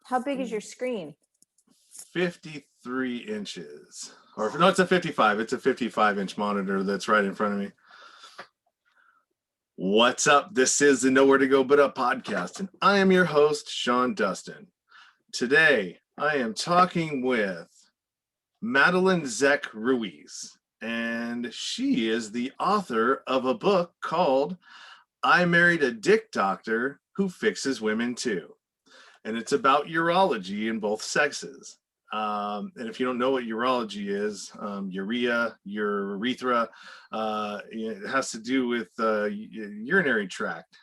How big is your screen? 53 inches. Or no, it's a 55. It's a 55-inch monitor that's right in front of me. What's up? This is the Nowhere to Go But Up podcast, and I am your host, Sean Dustin. Today, I am talking with Madeline Zech Ruiz, and she is the author of a book called I Married a Dick Doctor Who Fixes Women Too. And it's about urology in both sexes. And if you don't know what urology is, urea, your urethra, it has to do with urinary tract,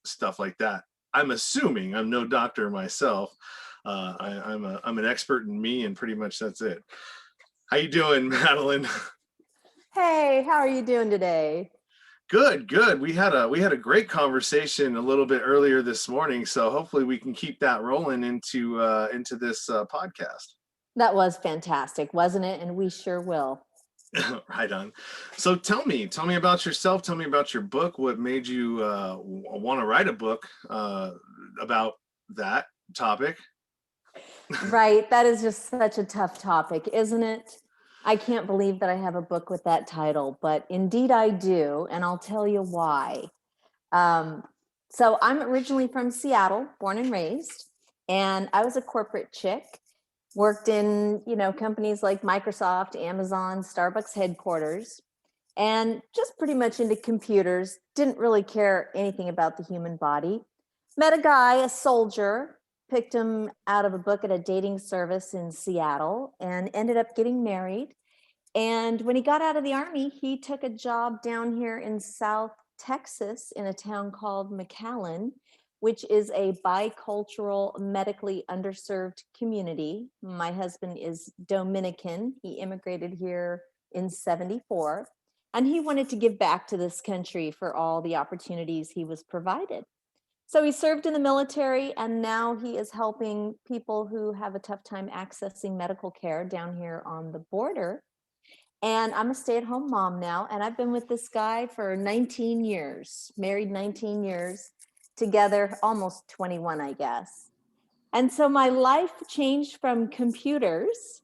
stuff like that. I'm assuming, I'm no doctor myself. I'm an expert in me, and pretty much that's it. How you doing, Madeline? Hey, how are you doing today? Good. We had a great conversation a little bit earlier this morning, so hopefully we can keep that rolling into this podcast. That was fantastic, wasn't it? And we sure will. Right on. So tell me about yourself. Tell me about your book. What made you want to write a book about that topic? Right. That is just such a tough topic, isn't it? I can't believe that I have a book with that title, but indeed I do, and I'll tell you why. So I'm originally from Seattle, born and raised, and I was a corporate chick, worked in, companies like Microsoft, Amazon, Starbucks headquarters, and just pretty much into computers, didn't really care anything about the human body. Met a guy, a soldier, picked him out of a book at a dating service in Seattle, and ended up getting married. And when he got out of the Army, he took a job down here in South Texas in a town called McAllen, which is a bicultural, medically underserved community. My husband is Dominican. He immigrated here in '74, and he wanted to give back to this country for all the opportunities he was provided. So he served in the military, and now he is helping people who have a tough time accessing medical care down here on the border. And I'm a stay-at-home mom now, and I've been with this guy for 19 years, married 19 years, together almost 21, I guess. And so my life changed from computers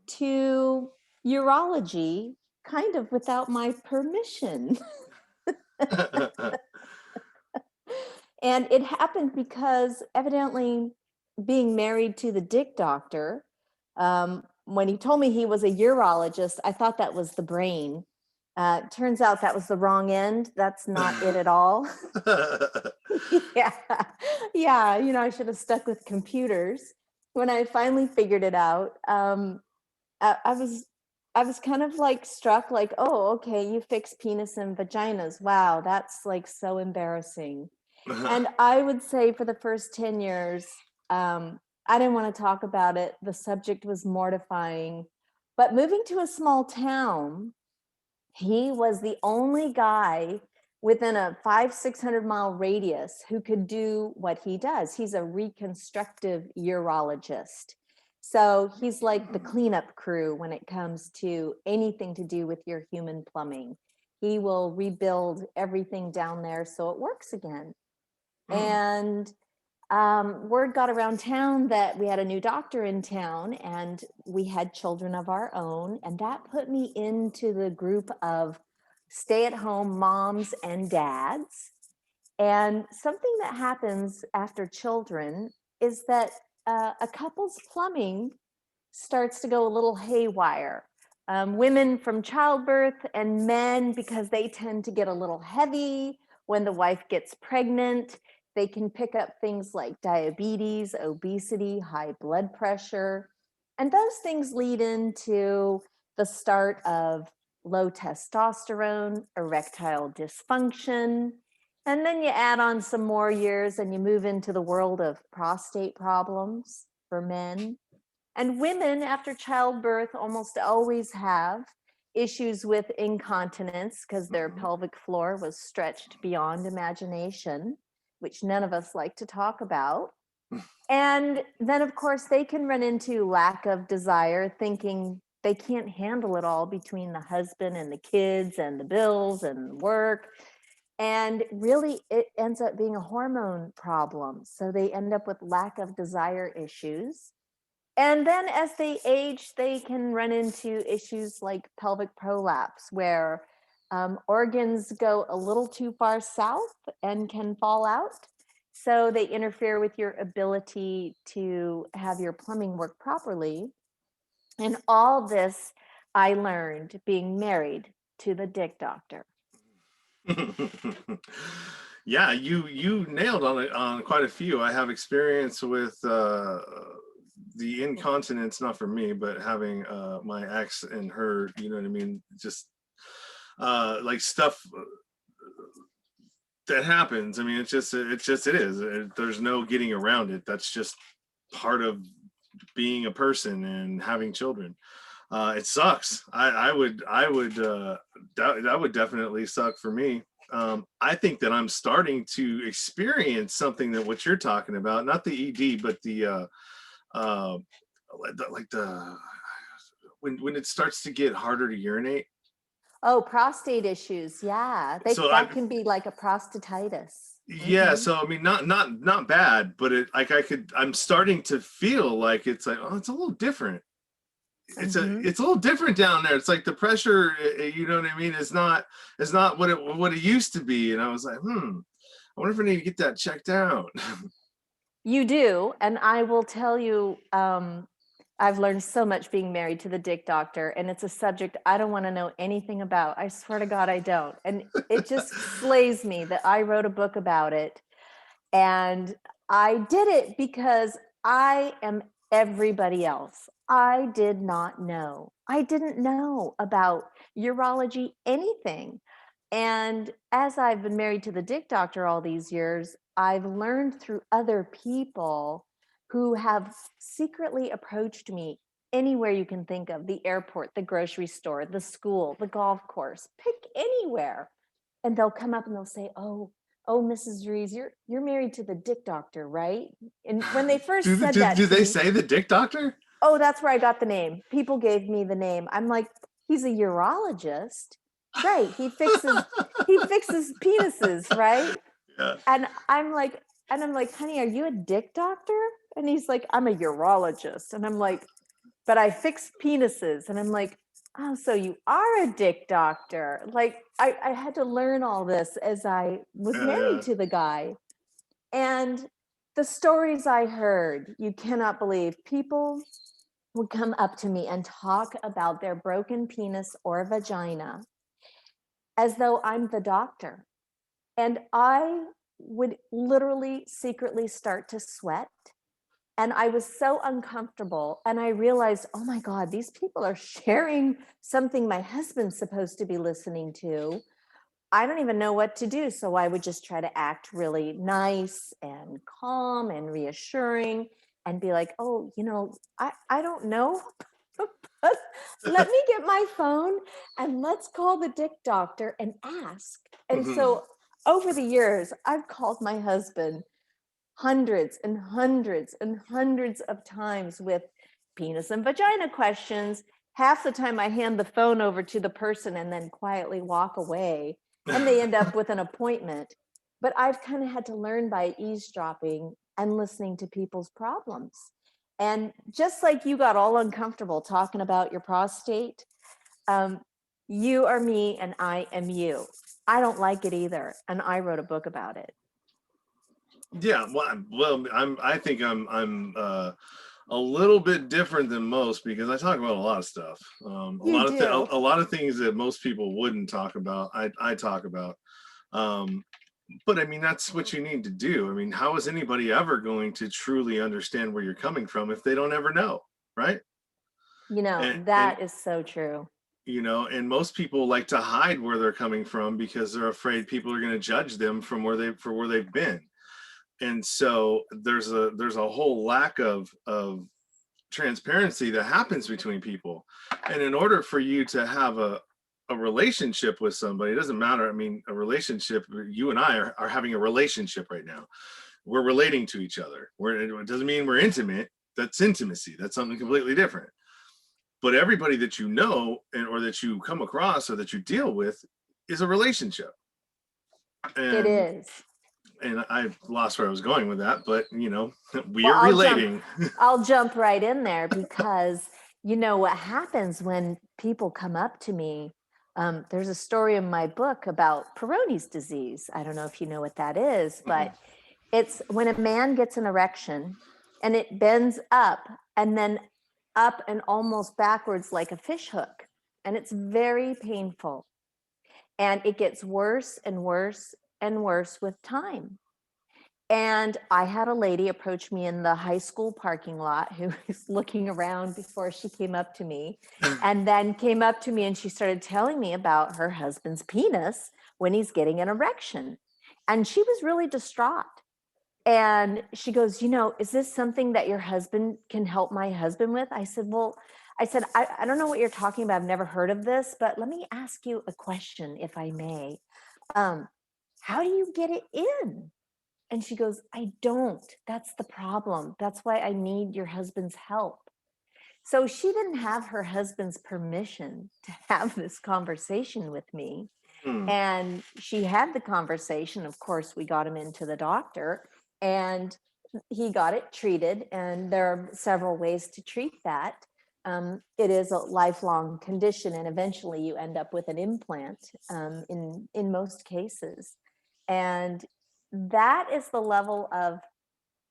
to urology, kind of without my permission. And it happened because evidently being married to the dick doctor, when he told me he was a urologist, I thought that was the brain. Turns out that was the wrong end. That's not it at all. Yeah. I should have stuck with computers. When I finally figured it out, I was kind of like struck, like, oh, okay, you fix penis and vaginas. Wow, that's like so embarrassing. And I would say for the first 10 years, I didn't want to talk about it. The subject was mortifying. But moving to a small town, he was the only guy within a 500-600 mile radius who could do what he does. He's a reconstructive urologist. So he's like the cleanup crew when it comes to anything to do with your human plumbing. He will rebuild everything down there so it works again. And word got around town that we had a new doctor in town, and we had children of our own. And that put me into the group of stay-at-home moms and dads. And something that happens after children is that a couple's plumbing starts to go a little haywire. Women from childbirth, and men, because they tend to get a little heavy when the wife gets pregnant. They can pick up things like diabetes, obesity, high blood pressure, and those things lead into the start of low testosterone, erectile dysfunction, and then you add on some more years and you move into the world of prostate problems for men. And women after childbirth almost always have issues with incontinence because their pelvic floor was stretched beyond imagination, which none of us like to talk about. And then, of course, they can run into lack of desire, thinking they can't handle it all between the husband and the kids and the bills and work. And really, it ends up being a hormone problem. So they end up with lack of desire issues. And then as they age, they can run into issues like pelvic prolapse, where organs go a little too far south and can fall out. So they interfere with your ability to have your plumbing work properly. And all this I learned being married to the dick doctor. Yeah, you nailed on it on quite a few. I have experience with the incontinence, not for me, but having my ex and her, you know what I mean, just like stuff that happens. I mean, it is. There's no getting around it. That's just part of being a person and having children. It sucks. That would definitely suck for me. I think that I'm starting to experience something that what you're talking about, not the ED, but like the when it starts to get harder to urinate. Oh, prostate issues. Yeah. So That can be like a prostatitis. yeah, so I mean, not bad, but it like I'm starting to feel like it's like, oh, it's a little different. It's a little different down there. It's like the pressure, you know what I mean? It's not what it used to be. And I was like, I wonder if I need to get that checked out. You do. And I will tell you, I've learned so much being married to the dick doctor, and it's a subject I don't want to know anything about. I swear to God, I don't. And it just slays me that I wrote a book about it. And I did it because I am everybody else. I did not know. I didn't know about urology, anything. And as I've been married to the dick doctor all these years, I've learned through other people who have secretly approached me anywhere you can think of, the airport, the grocery store, the school, the golf course, pick anywhere. And they'll come up and they'll say, oh, Mrs. Ruiz, you're married to the dick doctor, right? And when they first said that do to they me, say the dick doctor? oh, that's where I got the name. People gave me the name. I'm like, he's a urologist, right? He fixes penises, right? Yeah. And I'm like, honey, are you a dick doctor? And he's like, I'm a urologist. And I'm like, but I fix penises. And I'm like, oh, so you are a dick doctor. Like I had to learn all this as I was married to the guy. And the stories I heard, you cannot believe. People would come up to me and talk about their broken penis or vagina as though I'm the doctor. And I would literally secretly start to sweat. And I was so uncomfortable. And I realized, oh my God, these people are sharing something my husband's supposed to be listening to. I don't even know what to do. So I would just try to act really nice and calm and reassuring and be like, oh, I don't know. But let me get my phone and let's call the dick doctor and ask. And so over the years, I've called my husband hundreds and hundreds and hundreds of times with penis and vagina questions. Half the time I hand the phone over to the person and then quietly walk away, and they end up with an appointment. But I've kind of had to learn by eavesdropping and listening to people's problems. And just like you got all uncomfortable talking about your prostate, you are me and I am you. I don't like it either. And I wrote a book about it. Yeah, well, I think I'm a little bit different than most because I talk about a lot of stuff. A lot of things that most people wouldn't talk about. I talk about. But I mean, that's what you need to do. I mean, how is anybody ever going to truly understand where you're coming from if they don't ever know, right? That is so true. And most people like to hide where they're coming from because they're afraid people are going to judge them from where they've been. And so there's a whole lack of transparency that happens between people. And in order for you to have a relationship with somebody, it doesn't matter. I mean, a relationship, you and I are having a relationship right now. We're relating to each other. It doesn't mean we're intimate. That's intimacy. That's something completely different. But everybody that you know or that you come across or that you deal with is a relationship. It And is. I lost where I was going with that, but we Well, are relating. I'll jump right in there because what happens when people come up to me. There's a story in my book about Peyronie's disease. I don't know if you know what that is, but it's when a man gets an erection and it bends up and then up and almost backwards like a fish hook. And it's very painful. And it gets worse and worse and worse with time. And I had a lady approach me in the high school parking lot who was looking around before she came up to me, and then came up to me and she started telling me about her husband's penis when he's getting an erection. And she was really distraught. And she goes, is this something that your husband can help my husband with? I said, I don't know what you're talking about. I've never heard of this, but let me ask you a question, if I may. How do you get it in? And she goes, I don't. That's the problem. That's why I need your husband's help. So she didn't have her husband's permission to have this conversation with me. And she had the conversation. Of course, we got him into the doctor and he got it treated. And there are several ways to treat that. It is a lifelong condition, and eventually you end up with an implant in most cases. And that is the level of,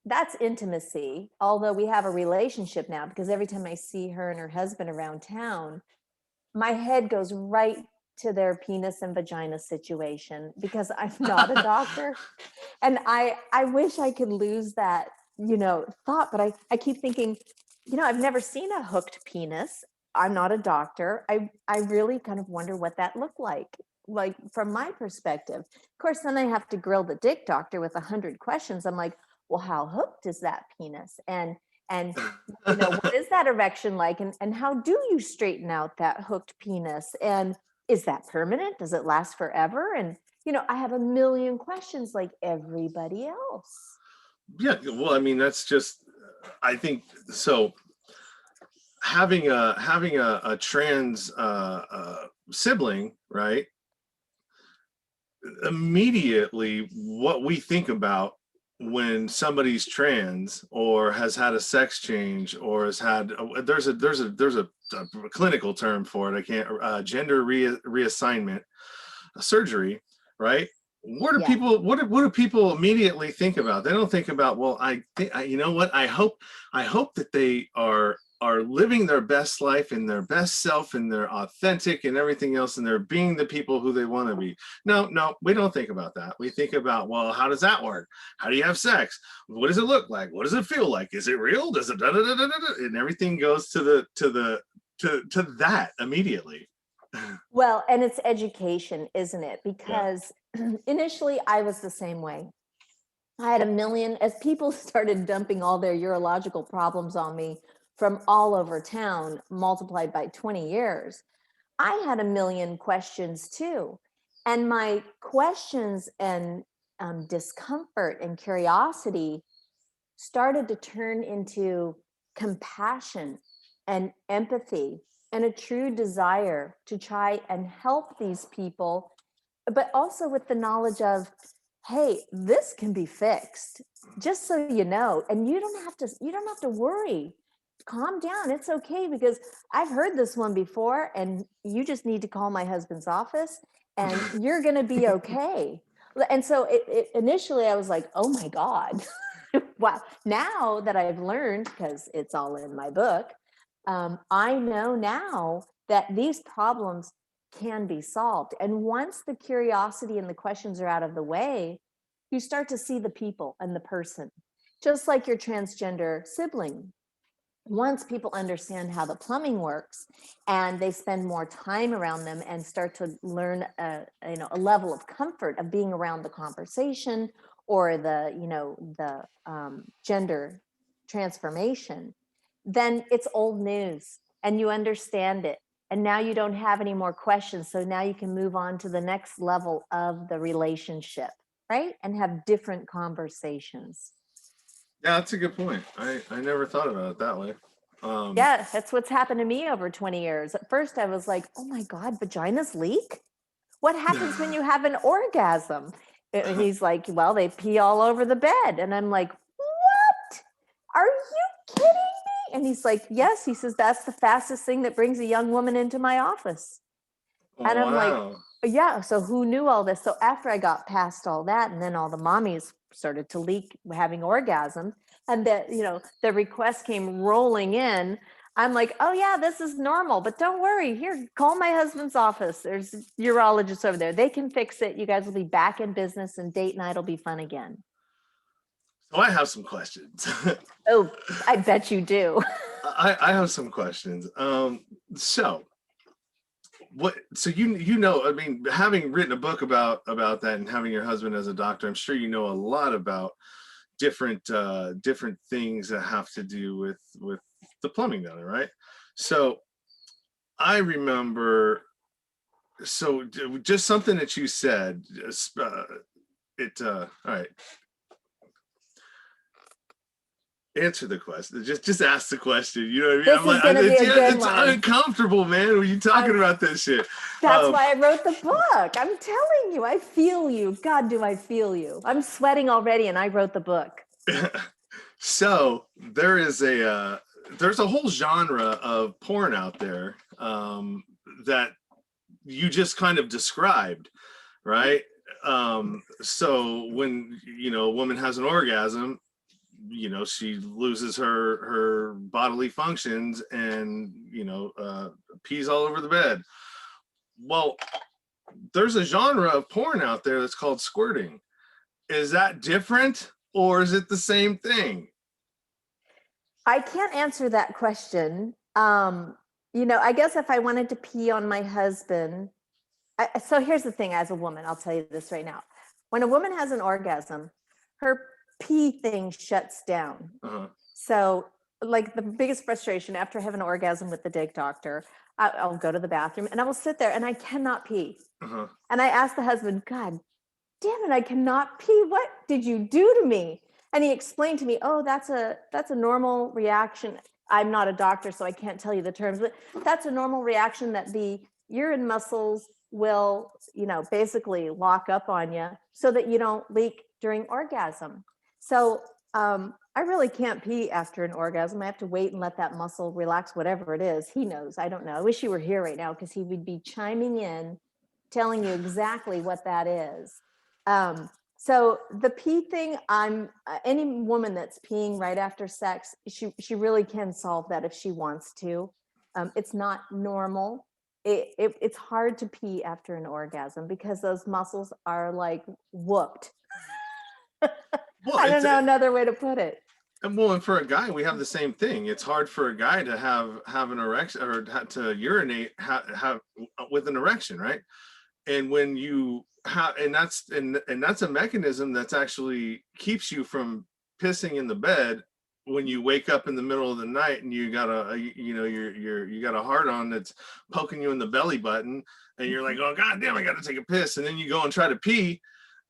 that's intimacy. Although we have a relationship now, because every time I see her and her husband around town, my head goes right to their penis and vagina situation, because I'm not a doctor. And I wish I could lose that, thought, but I keep thinking, I've never seen a hooked penis. I'm not a doctor. I really kind of wonder what that looked like from my perspective. Of course, then I have to grill the dick doctor with 100 questions. I'm like, well, how hooked is that penis? And what is that erection like? And how do you straighten out that hooked penis? And is that permanent? Does it last forever? And, I have a million questions like everybody else. Yeah, well, I mean, that's just, I think so. Having a trans sibling, right? Immediately, what we think about when somebody's trans or has had a sex change or has had there's a clinical term for it. I can't gender reassignment surgery, right? What do Yeah. people what do people immediately think about? They don't think about, well, I think, you know what, I hope that they are living their best life and their best self and they're authentic and everything else, and they're being the people who they want to be. No, we don't think about that. We think about, well, how does that work? How do you have sex? What does it look like? What does it feel like? Is it real? Does it and everything goes to that immediately. Well, and it's education, isn't it? Because initially I was the same way. I had a million, as people started dumping all their urological problems on me from all over town, multiplied by 20 years, I had a million questions too. And my questions and discomfort and curiosity started to turn into compassion and empathy and a true desire to try and help these people, but also with the knowledge of, hey, this can be fixed, just so you know, and you don't have to worry. Calm down, it's okay, because I've heard this one before, and you just need to call my husband's office and you're going to be okay. And so initially I was like, oh my God. Wow. Now that I've learned, because it's all in my book, I know now that these problems can be solved. And once the curiosity and the questions are out of the way, you start to see the people and the person, just like your transgender sibling. Once people understand how the plumbing works and they spend more time around them and start to learn a level of comfort of being around the conversation or the gender transformation, then it's old news and you understand it. And now you don't have any more questions. So now you can move on to the next level of the relationship, right? And have different conversations. Yeah, that's a good point. I never thought about it that way. Yeah, that's what's happened to me over 20 years. At first I was like, oh my God, vaginas leak? What happens when you have an orgasm? And he's like, well, they pee all over the bed. And I'm like, what? Are you kidding me? And he's like, yes. He says, that's the fastest thing that brings a young woman into my office. And I'm like, Wow. yeah. So who knew all this? So after I got past all that, and then all the mommies started to leak having orgasm, and that, the request came rolling in. I'm like, oh yeah, this is normal, but don't worry. Here, call my husband's office. There's urologists over there. They can fix it. You guys will be back in business, and date night will be fun again. So I have some questions. Oh, I bet you do. I have some questions. So what? So I mean, having written a book about that and having your husband as a doctor, I'm sure you know a lot about different things that have to do with the plumbing down there, right? So I remember. So just something that you said. All right. Answer the question. Just ask the question. You know what I mean? This is gonna be a good it's one. uncomfortable, man, when you talking about this shit. That's why I wrote the book. I'm telling you, I feel you. God, do I feel you. I'm sweating already, and I wrote the book. So there's a whole genre of porn out there that you just kind of described, right? So when a woman has an orgasm, she loses her bodily functions and pees all over the bed. Well, there's a genre of porn out there that's called squirting. Is that different, or is it the same thing? I can't answer that question. I guess if I wanted to pee on my husband, so here's the thing. As a woman, I'll tell you this right now. When a woman has an orgasm, her pee thing shuts down. Uh-huh. So like the biggest frustration after I have an orgasm with the dick doctor, I'll go to the bathroom and I will sit there and I cannot pee. Uh-huh. And I ask the husband, God damn it, I cannot pee. What did you do to me? And he explained to me, oh, that's a normal reaction. I'm not a doctor, so I can't tell you the terms, but that's a normal reaction that the urine muscles will, basically lock up on you so that you don't leak during orgasm. So I really can't pee after an orgasm. I have to wait and let that muscle relax, whatever it is. He knows. I don't know. I wish he were here right now because he would be chiming in, telling you exactly what that is. So the pee thing, any woman that's peeing right after sex, she really can solve that if she wants to. It's not normal. It's hard to pee after an orgasm because those muscles are like whooped. Well, I don't know another way to put it. Well, and for a guy, we have the same thing. It's hard for a guy to have an erection or to urinate have with an erection, right? And when you have, and that's a mechanism that's actually keeps you from pissing in the bed when you wake up in the middle of the night and you got you got a hard on that's poking you in the belly button, and you're like, oh god damn, I got to take a piss, and then you go and try to pee.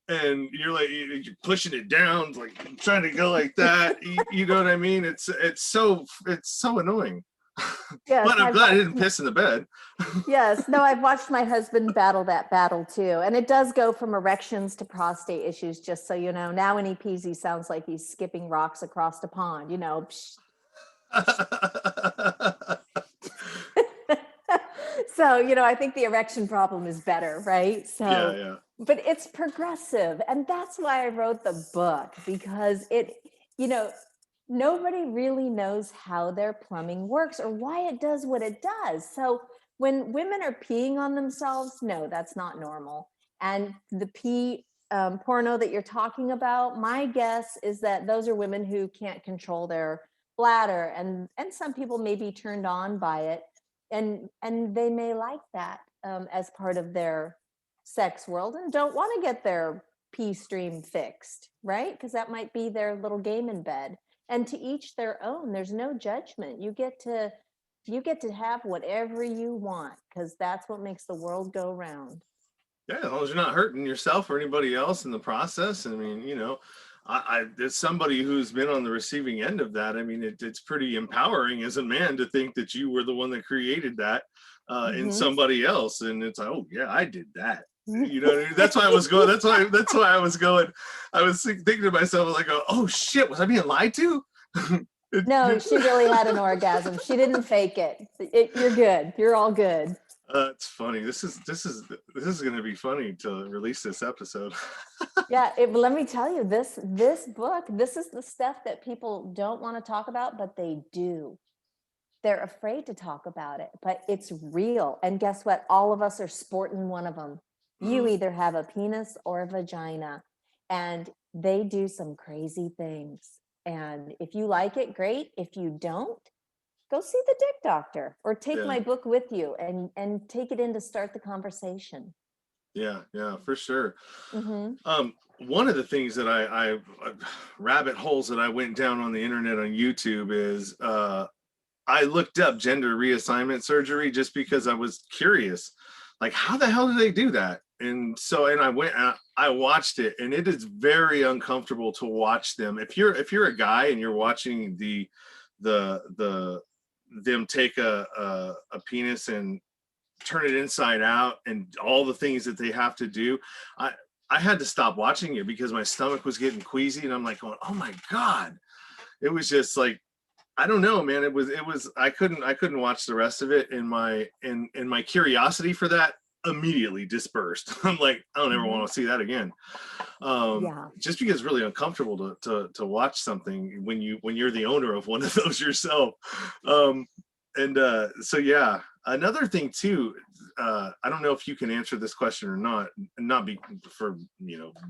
And you're like, you're pushing it down, like trying to go like that. You know what I mean? It's so annoying. Yes, but I'm glad I didn't piss in the bed. Yes, no, I've watched my husband battle that battle too, and it does go from erections to prostate issues. Just so you know, now when he pees, he sounds like he's skipping rocks across the pond. So I think the erection problem is better, right? So yeah. But it's progressive, and that's why I wrote the book, because nobody really knows how their plumbing works or why it does what it does. So when women are peeing on themselves, no, that's not normal. And the pee porno that you're talking about, my guess is that those are women who can't control their bladder, and some people may be turned on by it, and they may like that as part of their sex world and don't want to get their pee stream fixed, right? Because that might be their little game in bed. And to each their own. There's no judgment. You get to have whatever you want, because that's what makes the world go round. Yeah, as long as you're not hurting yourself or anybody else in the process. I mean, it's somebody who's been on the receiving end of that. I mean, it's pretty empowering as a man to think that you were the one that created that in somebody else, and it's like, oh yeah, I did that. You know what I mean? That's why I was going. That's why I was going. I was thinking to myself, like, oh shit, was I being lied to? No, she really had an orgasm. She didn't fake it. You're good. You're all good. It's funny. This is going to be funny to release this episode. Yeah, but let me tell you, this book, this is the stuff that people don't want to talk about, but they do. They're afraid to talk about it, but it's real. And guess what? All of us are sporting one of them. You either have a penis or a vagina, and they do some crazy things. And if you like it, great. If you don't, go see the dick doctor or take my book with you and take it in to start the conversation. Yeah, for sure. Mm-hmm. One of the things that I rabbit holes that I went down on the internet on YouTube is I looked up gender reassignment surgery just because I was curious, like, how the hell do they do that? And I went and I watched it, and it is very uncomfortable to watch them. If you're a guy and you're watching them take a penis and turn it inside out and all the things that they have to do, I had to stop watching it because my stomach was getting queasy, and I'm like going, oh my God. It was just like, I don't know, man. It was I couldn't watch the rest of it, and my curiosity for that immediately dispersed. I'm like, I don't ever want to see that again. Just because it's really uncomfortable to watch something when you're the owner of one of those yourself. So yeah, another thing too, I don't know if you can answer this question or not be for,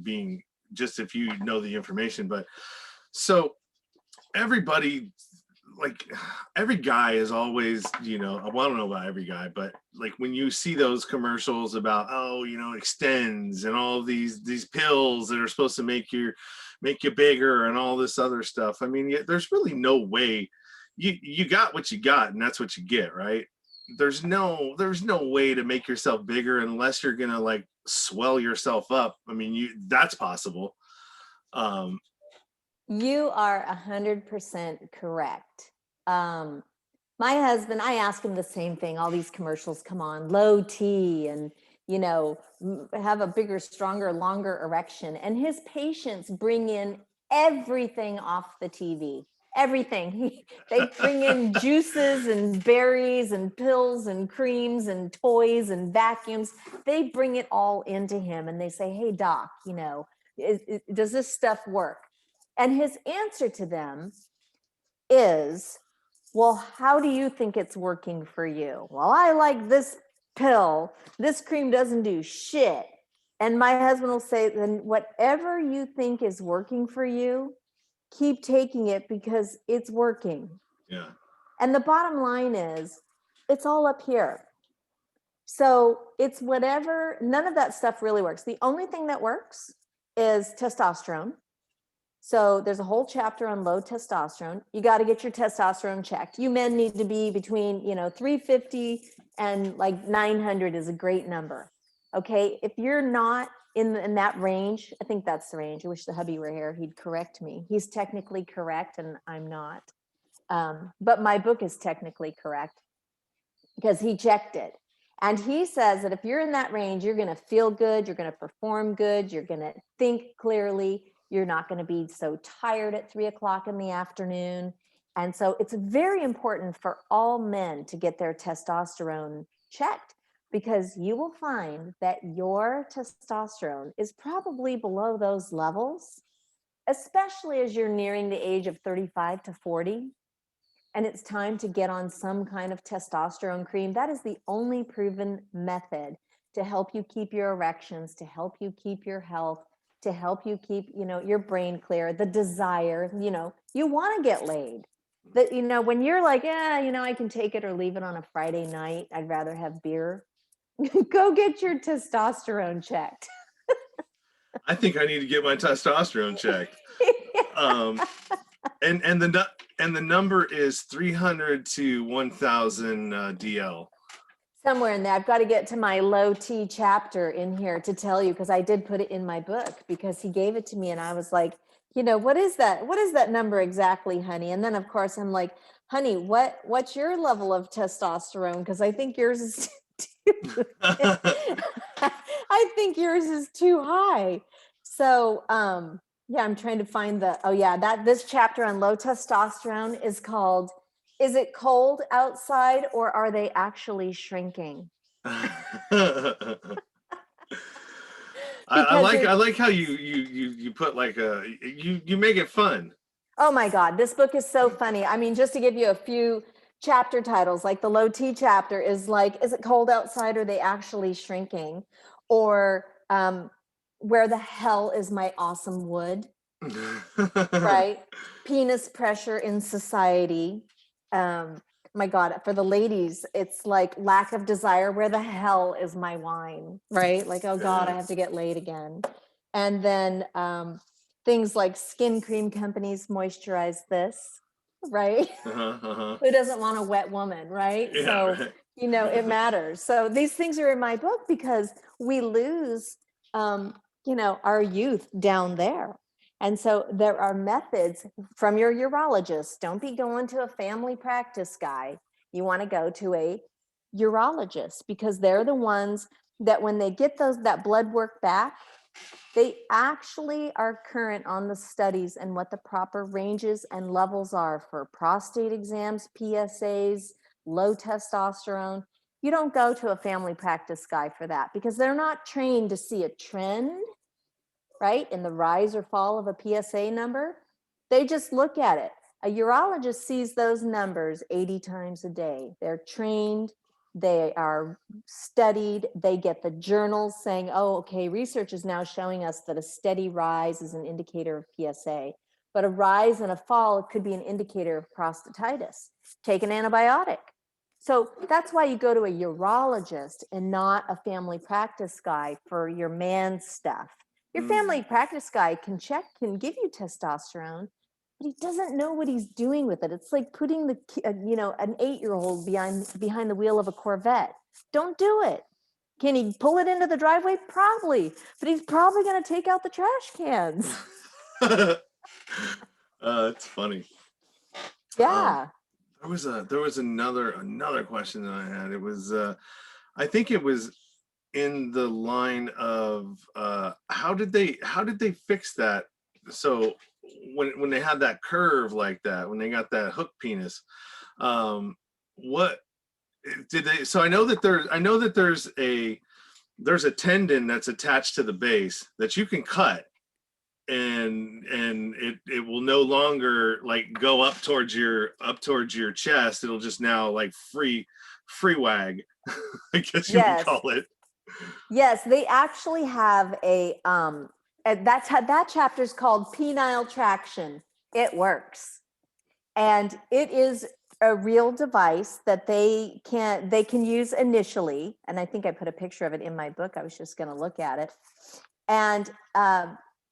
being just if you know the information, but so everybody, like every guy is always, well, I don't know about every guy, but like when you see those commercials about, extends and all these pills that are supposed to make you bigger and all this other stuff. I mean, there's really no way you got what you got, and that's what you get, right? There's no way to make yourself bigger unless you're gonna like swell yourself up. I mean, that's possible. You are 100% correct. My husband, I ask him the same thing. All these commercials come on, low T, and have a bigger, stronger, longer erection. And his patients bring in everything off the TV. Everything. They bring in juices and berries and pills and creams and toys and vacuums. They bring it all into him, and they say, "Hey, doc, does this stuff work?" And his answer to them is, well, how do you think it's working for you? Well, I like this pill. This cream doesn't do shit. And my husband will say, then whatever you think is working for you, keep taking it because it's working. Yeah. And the bottom line is, it's all up here. So it's whatever, none of that stuff really works. The only thing that works is testosterone. So there's a whole chapter on low testosterone. You got to get your testosterone checked. You men need to be between, 350 and like 900 is a great number. Okay. If you're not in that range, I think that's the range. I wish the hubby were here. He'd correct me. He's technically correct and I'm not. But my book is technically correct because he checked it. And he says that if you're in that range, you're going to feel good. You're going to perform good. You're going to think clearly. You're not going to be so tired at 3:00 in the afternoon. And so it's very important for all men to get their testosterone checked, because you will find that your testosterone is probably below those levels, especially as you're nearing the age of 35 to 40. And it's time to get on some kind of testosterone cream. That is the only proven method to help you keep your erections, to help you keep your health, to help you keep, your brain clear, the desire, you want to get laid. That, when you're like, I can take it or leave it on a Friday night, I'd rather have beer. Go get your testosterone checked. I think I need to get my testosterone checked. And the number is 300 to 1000 DL. Somewhere in there. I've got to get to my low T chapter in here to tell you, because I did put it in my book because he gave it to me and I was like, what is that? What is that number exactly, honey? And then of course I'm like, honey, what's your level of testosterone? Because I think yours is too. I think yours is too high. So, yeah, I'm trying to find this chapter on low testosterone is called, Is It Cold Outside or Are They Actually Shrinking? I Because like it, how you put like you make it fun. oh my God, this book is so funny. I mean, just to give you a few chapter titles, like the low T chapter is like, Is It Cold Outside or Are They Actually Shrinking? Or Where the Hell Is My Awesome Wood? Right? Penis pressure in society. My God, for the ladies, it's like lack of desire. Where the hell is my wine? Right? Like, oh God, I have to get laid again. And then things like skin cream companies moisturize this, right? Who doesn't want a wet woman, right? Yeah, So, right. it matters. So these things are in my book because we lose, our youth down there. And so there are methods from your urologist. Don't be going to a family practice guy. You want to go to a urologist because they're the ones that when they get that blood work back, they actually are current on the studies and what the proper ranges and levels are for prostate exams, PSAs, low testosterone. You don't go to a family practice guy for that because they're not trained to see a trend, right, in the rise or fall of a PSA number. They just look at it. A urologist sees those numbers 80 times a day. They're trained, they are studied, they get the journals saying, oh, okay, research is now showing us that a steady rise is an indicator of PSA, but a rise and a fall could be an indicator of prostatitis. Take an antibiotic. So that's why you go to a urologist and not a family practice guy for your man stuff. Your family practice guy can give you testosterone, but he doesn't know what he's doing with it. It's like putting an 8-year-old behind the wheel of a Corvette. Don't do it. Can he pull it into the driveway? Probably, but he's probably going to take out the trash cans. It's funny. Yeah. There was another question that I had. It was I think it was in the line of how did they fix that? So when they had that curve like that, when they got that hook penis, what did they? So I know that there's a tendon that's attached to the base that you can cut, and it will no longer like go up towards your chest. It'll just now like free wag, I guess you would call it. Yes, they actually have that chapter is called Penile Traction. It works. And it is a real device that they can use initially. And I think I put a picture of it in my book. I was just going to look at it. And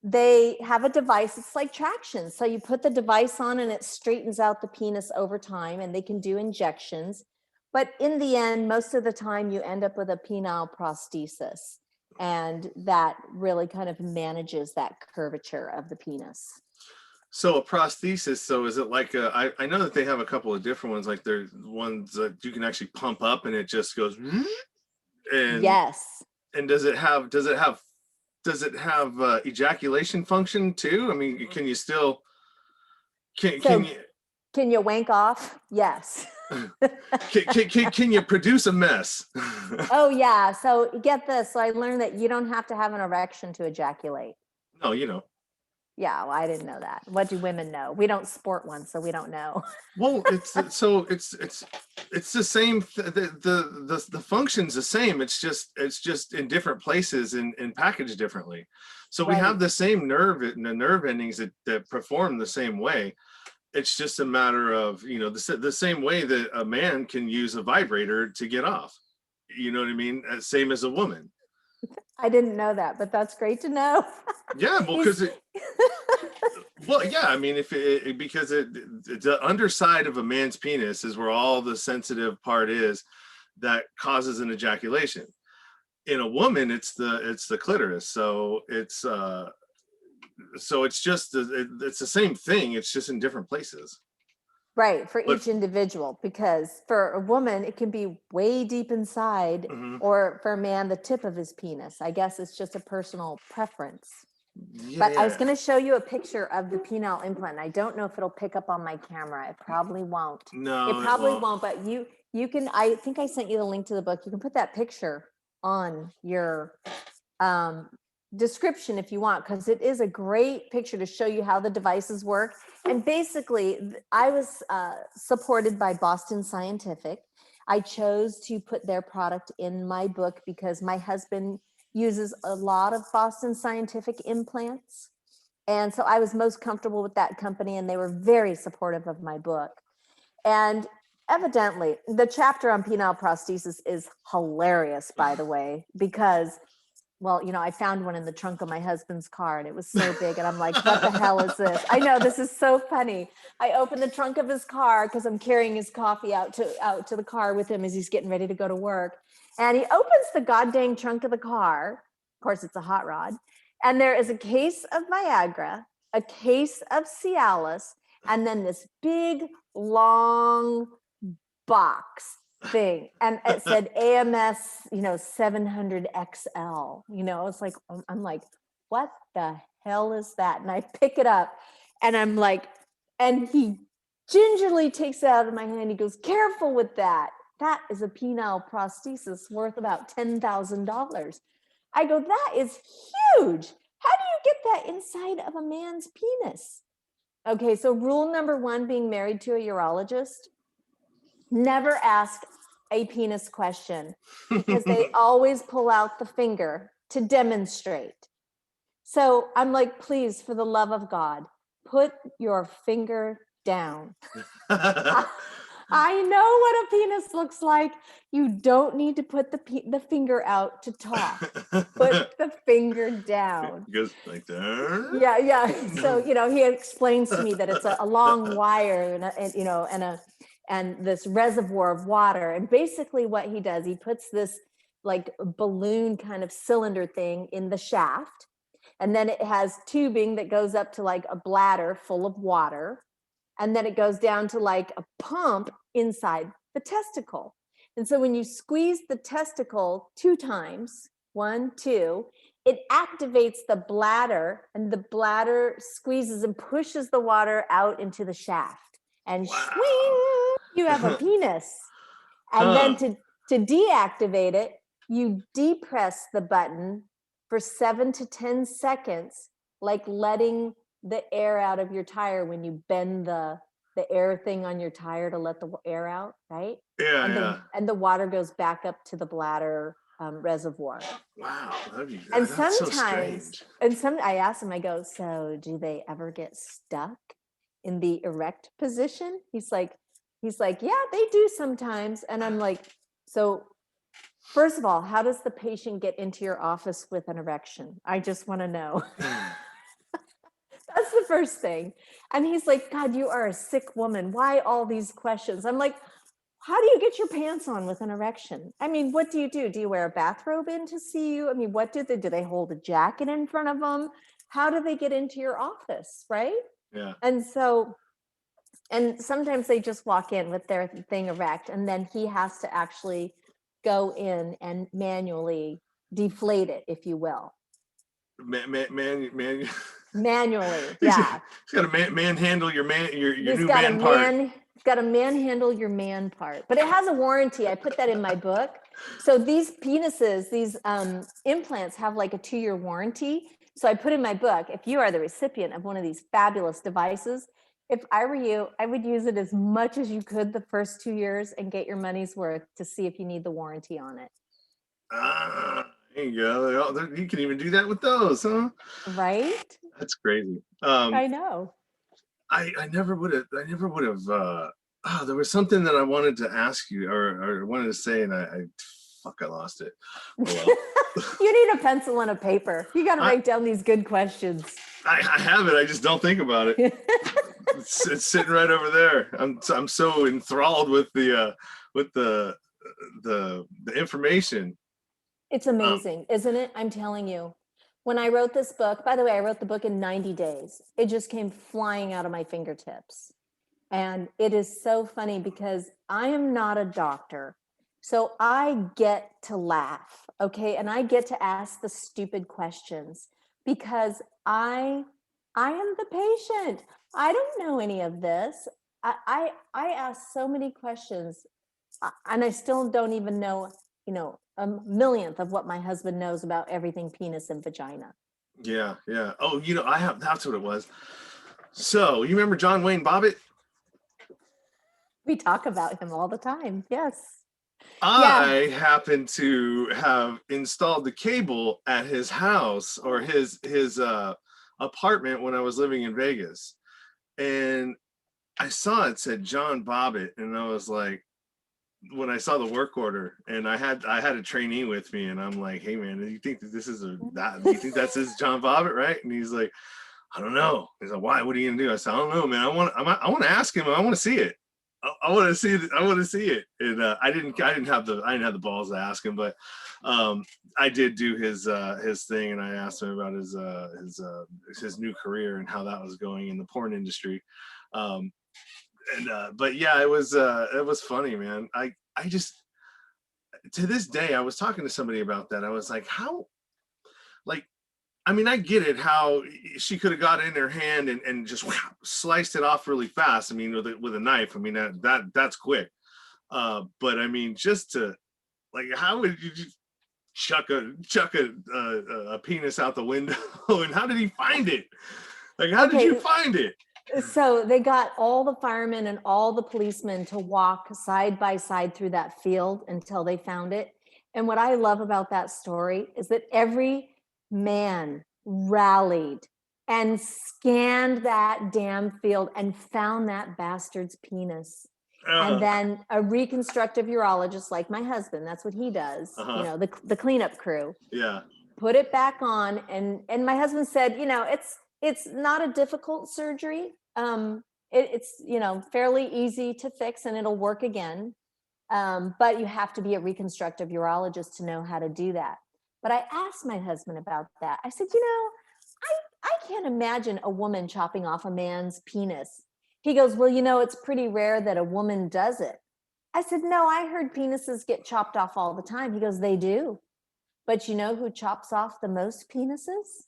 they have a device. It's like traction. So you put the device on and it straightens out the penis over time, and they can do injections. But in the end, most of the time you end up with a penile prosthesis. And that really kind of manages that curvature of the penis. So a prosthesis, so is it like I know that they have a couple of different ones, like there's ones that you can actually pump up and it just goes, and yes. And does it have ejaculation function too? I mean, can you still can you wank off? Yes. can you produce a mess? Oh yeah. So get this. So I learned that you don't have to have an erection to ejaculate. No, Yeah, well, I didn't know that. What do women know? We don't sport one, so we don't know. Well, it's the same. The function's the same. It's just in different places and packaged differently. So we have the same nerve endings that perform the same way. It's just a matter of the same way that a man can use a vibrator to get off. You know what I mean? Same as a woman. I didn't know that, but that's great to know. Yeah, well, because I mean, because the underside of a man's penis is where all the sensitive part is that causes an ejaculation. In a woman, it's the clitoris. So it's just it's the same thing. It's just in different places. Right, for But each individual, because for a woman, it can be way deep inside, mhm. or for a man, the tip of his penis. I guess it's just a personal preference. Yeah, But I was yeah. going to show you a picture of the penile implant. I don't know if it'll pick up on my camera. It probably won't. It No, it probably won't. won't, but you can, I think I sent you the link to the book. You can put that picture on your um, description if you want, because it is a great picture to show you how the devices work. And basically, I was supported by Boston Scientific. I chose to put their product in my book because my husband uses a lot of Boston Scientific implants. And so I was most comfortable with that company, and they were very supportive of my book. And evidently, the chapter on penile prosthesis is hilarious, by the way, because, well, you know, I found one in the trunk of my husband's car, and it was so big, and I'm like, what the hell is this? I know, this is so funny. I opened the trunk of his car because I'm carrying his coffee out to the car with him as he's getting ready to go to work. And he opens the goddamn trunk of the car. Of course, it's a hot rod. And there is a case of Viagra, a case of Cialis, and then this big, long box thing, and it said AMS, you know, 700 XL. You know, it's like, I'm like, what the hell is that? And I pick it up, and I'm like, and he gingerly takes it out of my hand. He goes, careful with that. That is a penile prosthesis worth about $10,000. I go, that is huge. How do you get that inside of a man's penis? Okay, so rule number one, being married to a urologist: never ask a penis question, because they always pull out the finger to demonstrate. So I'm like, please, for the love of God, put your finger down. I know what a penis looks like. You don't need to put the finger out to talk. Put the finger down. It goes like that. Yeah, yeah. So, you know, he explains to me that it's a long wire, and you know, and this reservoir of water. And basically what he does, he puts this like balloon kind of cylinder thing in the shaft, and then it has tubing that goes up to like a bladder full of water, and then it goes down to like a pump inside the testicle. And so when you squeeze the testicle 2 times, 1, 2, it activates the bladder, and the bladder squeezes and pushes the water out into the shaft, and Wow. swing, you have a penis. And then to deactivate it, you depress the button for 7 to 10 seconds, like letting the air out of your tire when you bend the air thing on your tire to let the air out, right? Yeah, And yeah. the water goes back up to the bladder reservoir. Wow, And that's so sometimes, strange. I asked him, I go, so do they ever get stuck in the erect position? He's like, yeah, they do sometimes. And I'm like, so first of all, how does the patient get into your office with an erection? I just want to know. That's the first thing. And he's like, God, you are a sick woman. Why all these questions? I'm like, how do you get your pants on with an erection? I mean, what do you do? Do you wear a bathrobe in to see you? I mean, what do they hold a jacket in front of them? How do they get into your office? Right. Yeah. And so, and sometimes they just walk in with their thing erect, and then he has to actually go in and manually deflate it, if you will. Manually, yeah. He's got to manhandle your He's new got man part. He's got to manhandle your man part, but it has a warranty. I put that in my book. So these penises, these implants have like a 2-year warranty. So I put in my book, if you are the recipient of one of these fabulous devices, if I were you, I would use it as much as you could the first 2 years and get your money's worth to see if you need the warranty on it. There you go. You can even do that with those, huh? Right? That's crazy. I know. I never would have. There was something that I wanted to ask you, or wanted to say, and I lost it. Oh well. You need a pencil and a paper. You got to write down these good questions. I have it. I just don't think about it. It's sitting right over there. I'm so enthralled with the information. It's amazing, isn't it? I'm telling you. When I wrote this book, by the way, I wrote the book in 90 days. It just came flying out of my fingertips. And it is so funny because I am not a doctor. So I get to laugh, okay? And I get to ask the stupid questions because I am the patient. I don't know any of this. I ask so many questions, and I still don't even know, a millionth of what my husband knows about everything penis and vagina. Yeah, yeah. Oh, that's what it was. So you remember John Wayne Bobbitt? We talk about him all the time. Yes. Yeah. I happen to have installed the cable at his house or his apartment when I was living in Vegas. And I saw it said John Bobbitt, and I was like, when I saw the work order, and I had a trainee with me, and I'm like, hey man, do you think that this is do you think that's his John Bobbitt, right? And he's like, I don't know. He's like, why? What are you gonna do? I said, I don't know, man. I want to ask him. I want to see it. I want to see it. I want to see it. And I didn't have the balls to ask him, but I did do his thing, and I asked him about his new career and how that was going in the porn industry. But yeah, it was funny, man. I just, to this day, I was talking to somebody about that. I was like, how, like, I mean, I get it, how she could have got it in her hand and just sliced it off really fast. I mean, with a knife. I mean, that's quick. But I mean, just to, like, how would you just chuck a penis out the window? And how did he find it? Like, how did you find it? So they got all the firemen and all the policemen to walk side by side through that field until they found it. And what I love about that story is that every man rallied and scanned that damn field and found that bastard's penis. And then a reconstructive urologist like my husband, that's what he does, the cleanup crew. Yeah. Put it back on, and my husband said, it's not a difficult surgery. It's fairly easy to fix, and it'll work again. But you have to be a reconstructive urologist to know how to do that. But I asked my husband about that. I said, I can't imagine a woman chopping off a man's penis. He goes, well, it's pretty rare that a woman does it. I said, no, I heard penises get chopped off all the time. He goes, they do. But you know who chops off the most penises?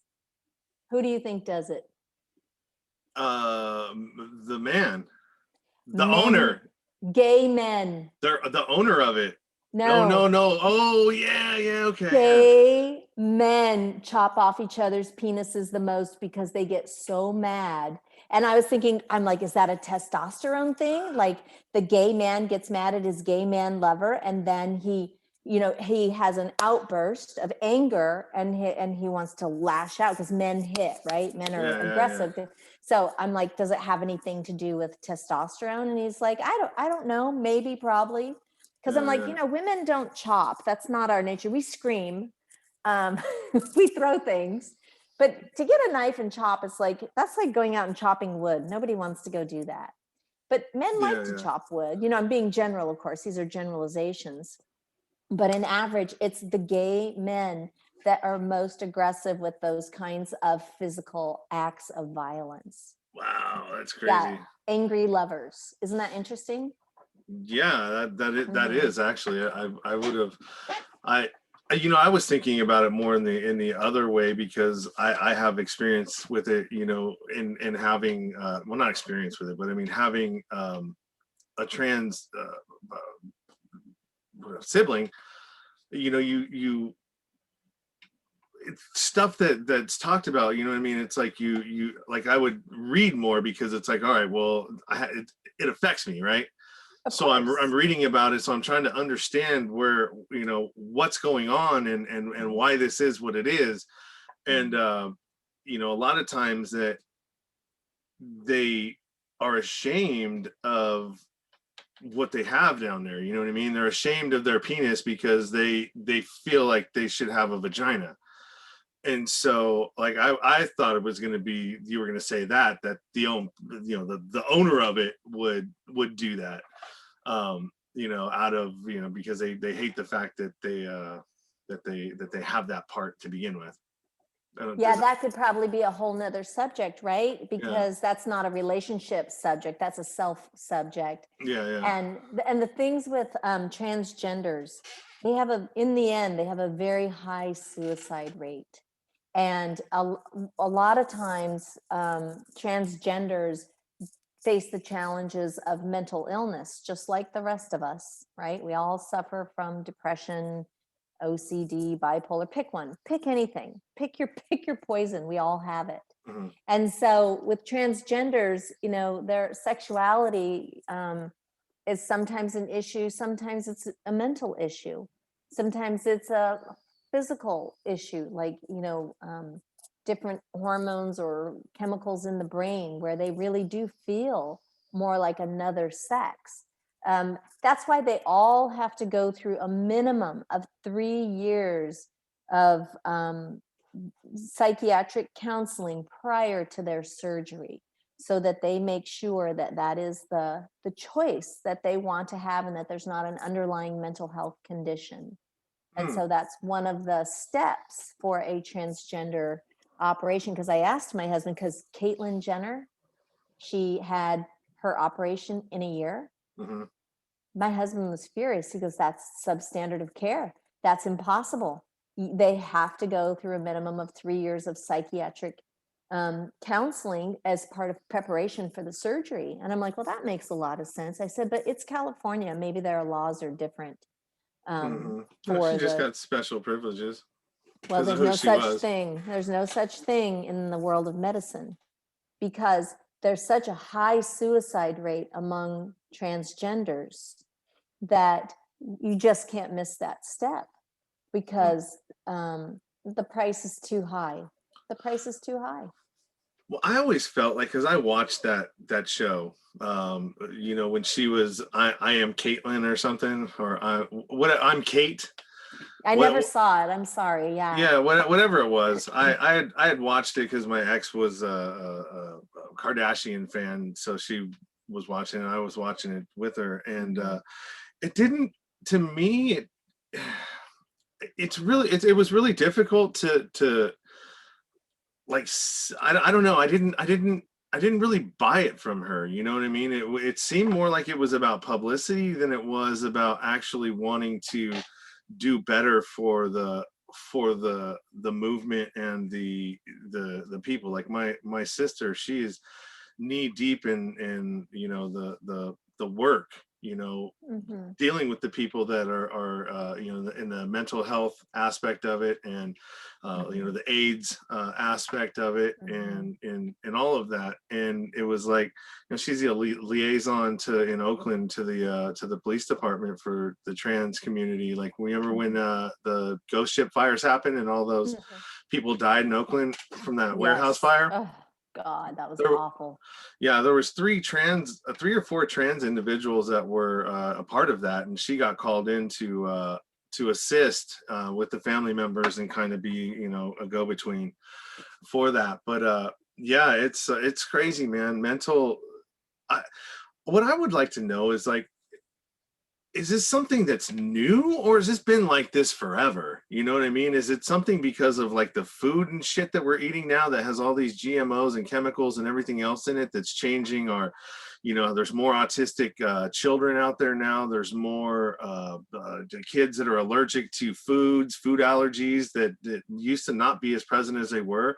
Who do you think does it? The man, the Men, owner, gay men. they're the owner of it. No. Oh yeah, okay. Gay men chop off each other's penises the most because they get so mad. And I was thinking, I'm like, is that a testosterone thing? Like the gay man gets mad at his gay man lover, and then he has an outburst of anger, and he wants to lash out because men hit, right? Men are aggressive. Yeah. So I'm like, does it have anything to do with testosterone? And he's like, I don't know, maybe, probably. Because I'm like, women don't chop. That's not our nature. We scream, we throw things. But to get a knife and chop, that's like going out and chopping wood. Nobody wants to go do that. But men like to chop wood. I'm being general, of course. These are generalizations. But in average, it's the gay men that are most aggressive with those kinds of physical acts of violence. Wow, that's crazy. Yeah, angry lovers. Isn't that interesting? Yeah, that is actually. I would have. I was thinking about it more in the other way, because I have experience with it, in having well, not experience with it, but I mean having a trans sibling. You it's stuff that's talked about, you know what I mean? It's like you like, I would read more because it's like, all right, well, it affects me, right? So I'm reading about it, so I'm trying to understand where, what's going on and why this is what it is. And a lot of times that they are ashamed of what they have down there, you know what I mean? They're ashamed of their penis because they feel like they should have a vagina. And so, like, I thought it was going to be, you were going to say that the owner of it would do that, out of, because they hate the fact that they have that part to begin with. I don't, Yeah, does it- that could probably be a whole nother subject, right? yeah, Because that's not a relationship subject, that's a self subject. yeah, yeah. And the things with transgenders, they have in the end, they have a very high suicide rate. And a lot of times, transgenders face the challenges of mental illness, just like the rest of us, right? We all suffer from depression, OCD, bipolar, pick one, pick anything, pick your poison. We all have it. Mhm. And so with transgenders, their sexuality is sometimes an issue. Sometimes it's a mental issue. Sometimes it's a physical issue, like, different hormones or chemicals in the brain where they really do feel more like another sex. That's why they all have to go through a minimum of 3 years of psychiatric counseling prior to their surgery, so that they make sure that that is the choice that they want to have, and that there's not an underlying mental health condition. And Hmm. so that's one of the steps for a transgender operation. Because I asked my husband, because Caitlyn Jenner, she had her operation in a year. Mhm. My husband was furious. He goes, that's substandard of care. That's impossible. They have to go through a minimum of 3 years of psychiatric counseling as part of preparation for the surgery. And I'm like, well, that makes a lot of sense. I said, but it's California. Maybe their laws are different Well, she for just the, got special privileges well, because of there's who no she such was. thing. There's no such thing in the world of medicine, because there's such a high suicide rate among transgenders that you just can't miss that step, because the price is too high. The price is too high. Well, I always felt like, because I watched that show, when she was I am Caitlin or something, or I'm Kate. I What, never saw it. I'm sorry. Yeah. yeah, whatever it was. I had watched it because my ex was a Kardashian fan, so she was watching it. I was watching it with her, and it didn't. To me, it was really difficult to like. I don't know. I didn't really buy it from her. You know what I mean? It seemed more like it was about publicity than it was about actually wanting to do better for the movement and the people. Like my sister, she is knee deep in the work, Mhm. dealing with the people that are in the mental health aspect of it, and the AIDS aspect of it, Mhm. and all of that. And it was like, she's the liaison in Oakland to the police department for the trans community. Like, remember when the ghost ship fires happened and all those Mhm. people died in Oakland from that warehouse Yes. fire? Oh God, that was There, awful. yeah, there was three or four trans individuals that were a part of that, and she got called in to assist with the family members and kind of be a go-between for that. But yeah, it's crazy, man. What I would like to know is, like, is this something that's new, or has this been like this forever? You know what I mean? Is it something because of like the food and shit that we're eating now that has all these GMOs and chemicals and everything else in it that's changing our, there's more autistic children out there now. There's more kids that are allergic to food allergies that used to not be as present as they were.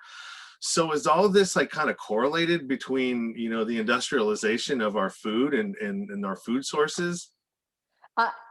So is all of this like kind of correlated between, the industrialization of our food and our food sources?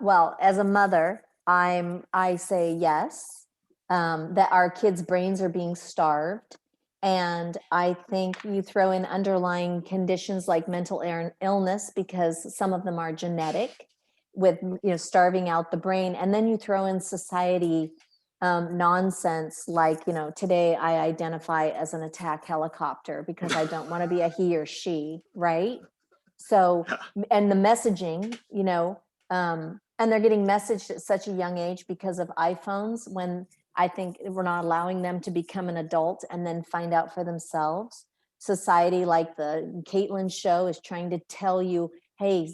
Well, as a mother, I say yes, that our kids' brains are being starved. And I think you throw in underlying conditions like mental illness, because some of them are genetic, with starving out the brain. And then you throw in society nonsense, like, today I identify as an attack helicopter because I don't want to be a he or she, right? So, and the messaging, and they're getting messaged at such a young age because of iPhones, when I think we're not allowing them to become an adult and then find out for themselves. Society, like the Caitlyn show, is trying to tell you, hey,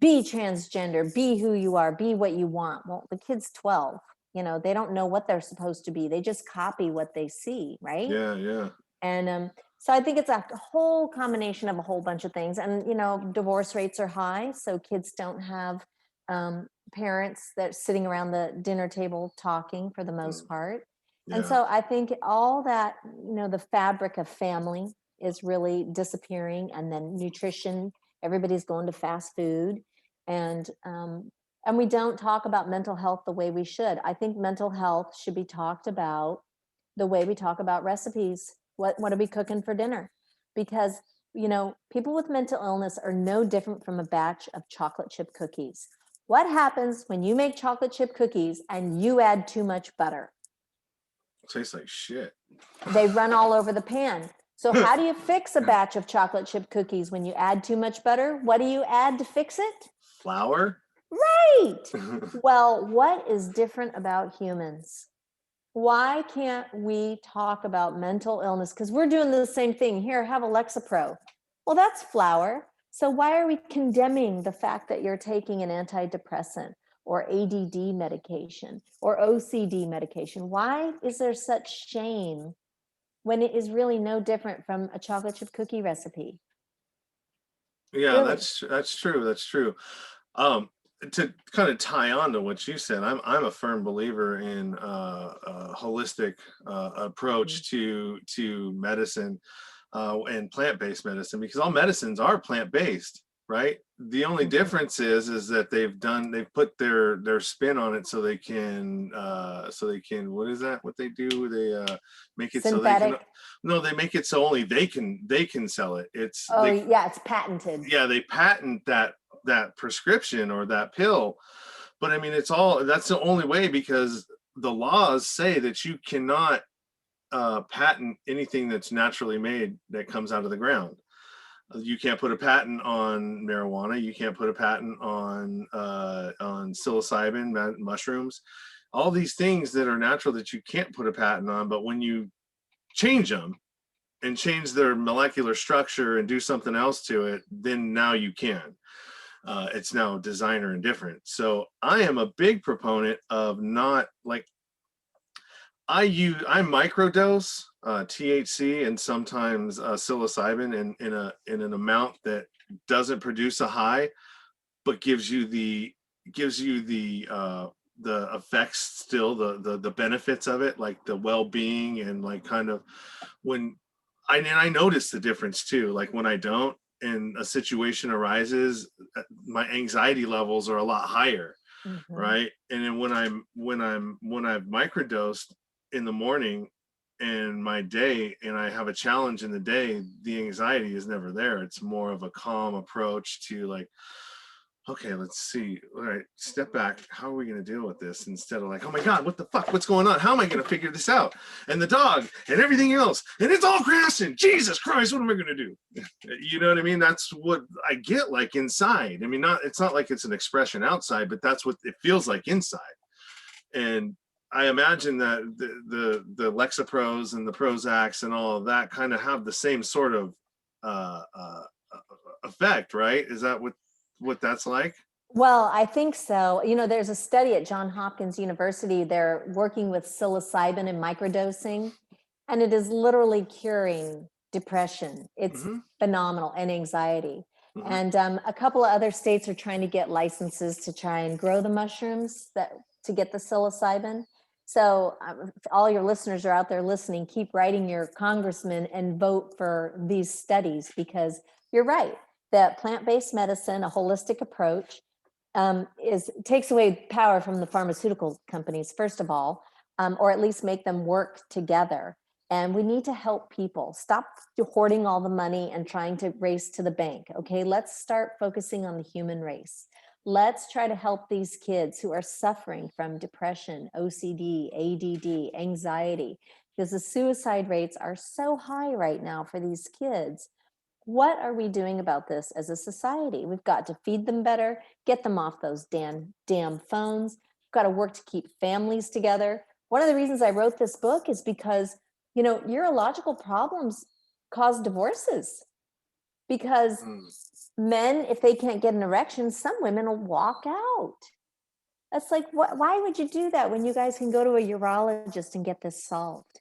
be transgender, be who you are, be what you want. Well, the kid's 12. They don't know what they're supposed to be. They just copy what they see, right? Yeah. And so I think it's a whole combination of a whole bunch of things. And, divorce rates are high. So kids don't have parents that are sitting around the dinner table talking for the most part. And Yeah. so I think all that, the fabric of family is really disappearing. And then nutrition, everybody's going to fast food. And we don't talk about mental health the way we should. I think mental health should be talked about the way we talk about recipes. What are we cooking for dinner? Because, people with mental illness are no different from a batch of chocolate chip cookies. What happens when you make chocolate chip cookies and you add too much butter? It tastes like shit. They run all over the pan. So how do you fix a batch of chocolate chip cookies when you add too much butter? What do you add to fix it? Flour? Right. Well, what is different about humans? Why can't we talk about mental illness? Because we're doing the same thing. Here, have Lexapro. Well, that's flour. So why are we condemning the fact that you're taking an antidepressant or ADD medication or OCD medication? Why is there such shame when it is really no different from a chocolate chip cookie recipe? Yeah, Really? that's true. That's true. To kind of tie on to what you said, I'm a firm believer in a holistic approach to medicine and plant-based medicine, because all medicines are plant-based, right? The only difference is that they've put their spin on it so they can what is that? What they do? They make it Synthetic. so they can no, they make it so only they can sell it. It's it's patented. Yeah, they patent that prescription or that pill. But I mean, that's the only way, because the laws say that you cannot patent anything that's naturally made that comes out of the ground. You can't put a patent on marijuana. You can't put a patent on psilocybin, mushrooms, all these things that are natural that you can't put a patent on. But when you change them and change their molecular structure and do something else to it, then now you can. It's now designer and different. So I am a big proponent of not like I microdose THC and sometimes psilocybin in an amount that doesn't produce a high, but gives you the effects still, the benefits of it, like the well-being and like kind of when I notice the difference too. Like when I don't and a situation arises, my anxiety levels are a lot higher, right? And then when I've microdosed in the morning and my day and I have a challenge in the day, the anxiety is never there. It's more of a calm approach to like, okay, let's see. All right, step back. How are we going to deal with this? Instead of like, oh my God, what the fuck? What's going on? How am I going to figure this out? And the dog and everything else. And it's all crashing. Jesus Christ, what am I going to do? You know what I mean? That's what I get like inside. I mean, it's not like it's an expression outside, but that's what it feels like inside. And I imagine that the Lexapros and the Prozacs and all of that kind of have the same sort of effect, right? Is that what that's like? Well, I think so. There's a study at Johns Hopkins University. They're working with psilocybin and microdosing, and it is literally curing depression. It's phenomenal, and anxiety. And a couple of other states are trying to get licenses to try and grow the mushrooms to get the psilocybin. So all your listeners are out there listening, keep writing your congressman and vote for these studies, because you're right. That plant-based medicine, a holistic approach, takes away power from the pharmaceutical companies, first of all, or at least make them work together. And we need to help people. Stop hoarding all the money and trying to race to the bank. Okay, let's start focusing on the human race. Let's try to help these kids who are suffering from depression, OCD, ADD, anxiety, because the suicide rates are so high right now for these kids. What are we doing about this as a society? We've got to feed them better, get them off those damn phones. We've got to work to keep families together. One of the reasons I wrote this book is because, urological problems cause divorces. Because men, if they can't get an erection, some women will walk out. That's like, why would you do that when you guys can go to a urologist and get this solved?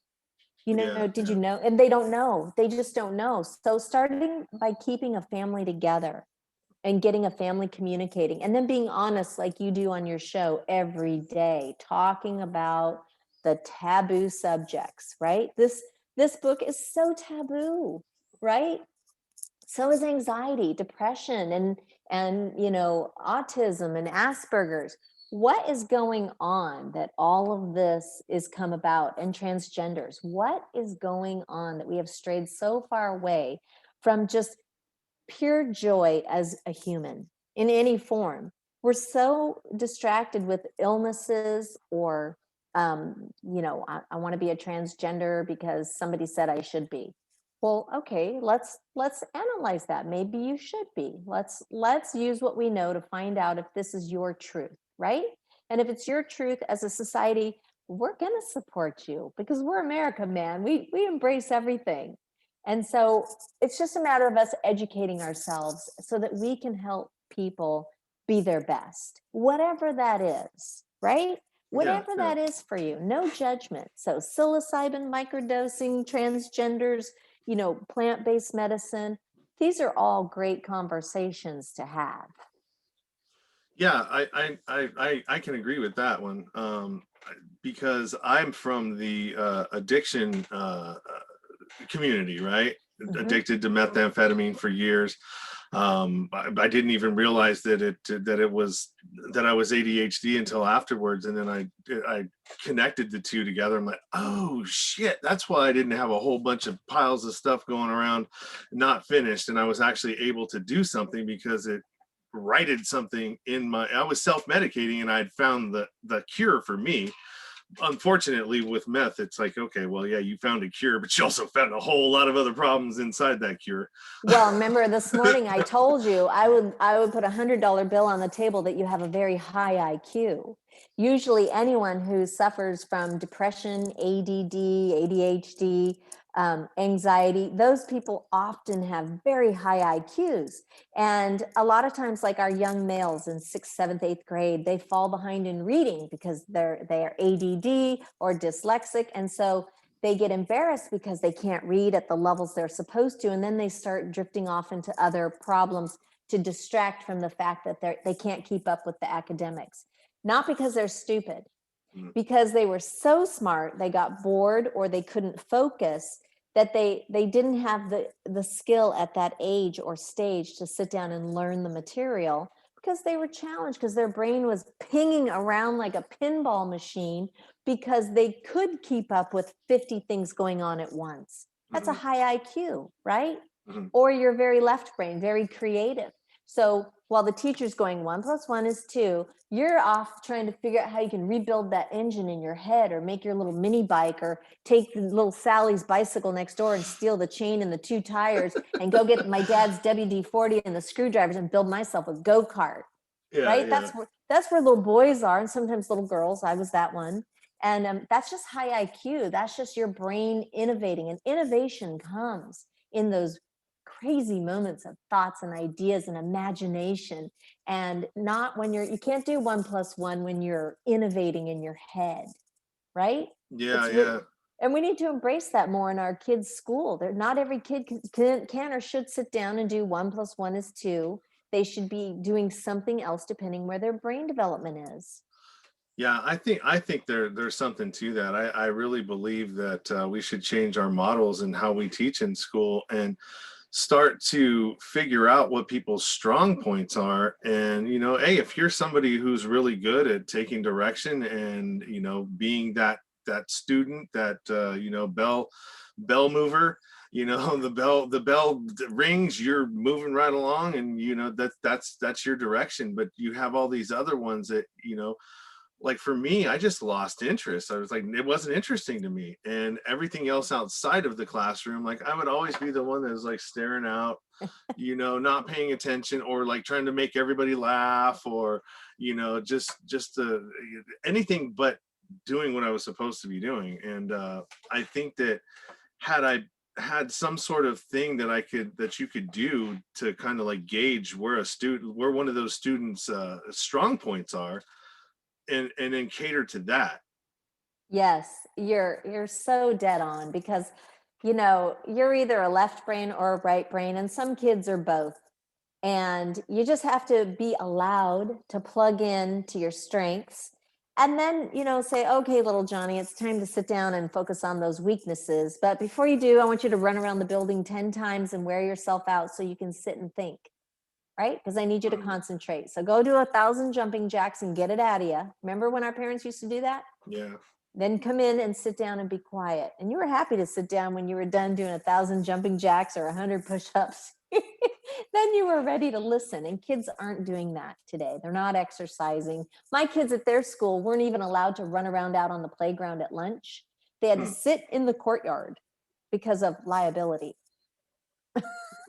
Yeah, Did yeah. you know? And they don't know. They just don't know. So starting by keeping a family together and getting a family communicating and then being honest like you do on your show every day, talking about the taboo subjects, right? This book is so taboo, right? So is anxiety, depression, and autism and Asperger's. What is going on that all of this is come about, and transgenders? What is going on that we have strayed so far away from just pure joy as a human in any form? We're so distracted with illnesses or I want to be a transgender because somebody said I should be. Well, okay, let's analyze that. Maybe you should be. Let's use what we know to find out if this is your truth, right? And if it's your truth as a society, we're going to support you because we're America, man. We embrace everything. And so it's just a matter of us educating ourselves so that we can help people be their best, whatever that is, right? Yeah, Whatever yeah. that is for you, no judgment. So psilocybin, microdosing, transgenders, plant-based medicine, these are all great conversations to have. Yeah, I can agree with that one. Because I'm from the addiction community, right? Mhm. Addicted to methamphetamine for years. I didn't even realize that I was ADHD until afterwards, and then I connected the two together. I'm like, oh shit, that's why I didn't have a whole bunch of piles of stuff going around, not finished, and I was actually able to do something because it righted something in my. I was self-medicating, and I'd found the cure for me. Unfortunately, with meth, it's like, okay, well, yeah, you found a cure, but you also found a whole lot of other problems inside that cure. Well, remember this morning I told you I would put $100 bill on the table that you have a very high IQ. Usually anyone who suffers from depression, ADD, ADHD, anxiety, those people often have very high IQs. And a lot of times, like our young males in sixth, seventh, eighth grade, they fall behind in reading because they're ADD or dyslexic. And so they get embarrassed because they can't read at the levels they're supposed to, and then they start drifting off into other problems to distract from the fact that they can't keep up with the academics. Not because they're stupid, Mm. because they were so smart, they got bored or they couldn't focus, that they didn't have the skill at that age or stage to sit down and learn the material because they were challenged, because their brain was pinging around like a pinball machine because they could keep up with 50 things going on at once. That's a Mhm, high IQ, right? mhm. Or you're very left brain, very creative. So while the teacher's going 1+1 is 2, you're off trying to figure out how you can rebuild that engine in your head, or make your little mini bike, or take the little Sally's bicycle next door and steal the chain and the 2 tires and go get my dad's WD-40 and the screwdrivers and build myself a go-kart, Yeah, right? yeah, That's where little boys are, and sometimes little girls. I was that one. And that's just high IQ. That's just your brain innovating. And innovation comes in those crazy moments of thoughts and ideas and imagination, and not when you can't do 1+1 when you're innovating in your head, right? yeah, It's really, yeah. and we need to embrace that more in our kids' school. They're not every kid can or should sit down and do 1+1 is 2. They should be doing something else depending where their brain development is. Yeah, I think there's something to that. I really believe that we should change our models and how we teach in school and start to figure out what people's strong points are. And hey, if you're somebody who's really good at taking direction and being that student, that bell mover, the bell rings, you're moving right along, and that's your direction. But you have all these other ones that like for me, I just lost interest. I was like, it wasn't interesting to me. And everything else outside of the classroom, like I would always be the one that was like staring out, not paying attention, or like trying to make everybody laugh, or, just anything but doing what I was supposed to be doing. And I think that had I had some sort of thing that you could do to kind of like gauge where one of those students strong points are, and then cater to that. Yes, you're so dead on, because you're either a left brain or a right brain, and some kids are both. And you just have to be allowed to plug in to your strengths, and then say, okay, little Johnny, it's time to sit down and focus on those weaknesses. But before you do, I want you to run around the building 10 times and wear yourself out so you can sit and think, right? Because I need you to concentrate. So go do 1,000 jumping jacks and get it out of you. Remember when our parents used to do that? Yeah. Then come in and sit down and be quiet. And you were happy to sit down when you were done doing 1,000 jumping jacks or 100 push-ups. Then you were ready to listen. And kids aren't doing that today. They're not exercising. My kids at their school weren't even allowed to run around out on the playground at lunch. They had to sit in the courtyard because of liability.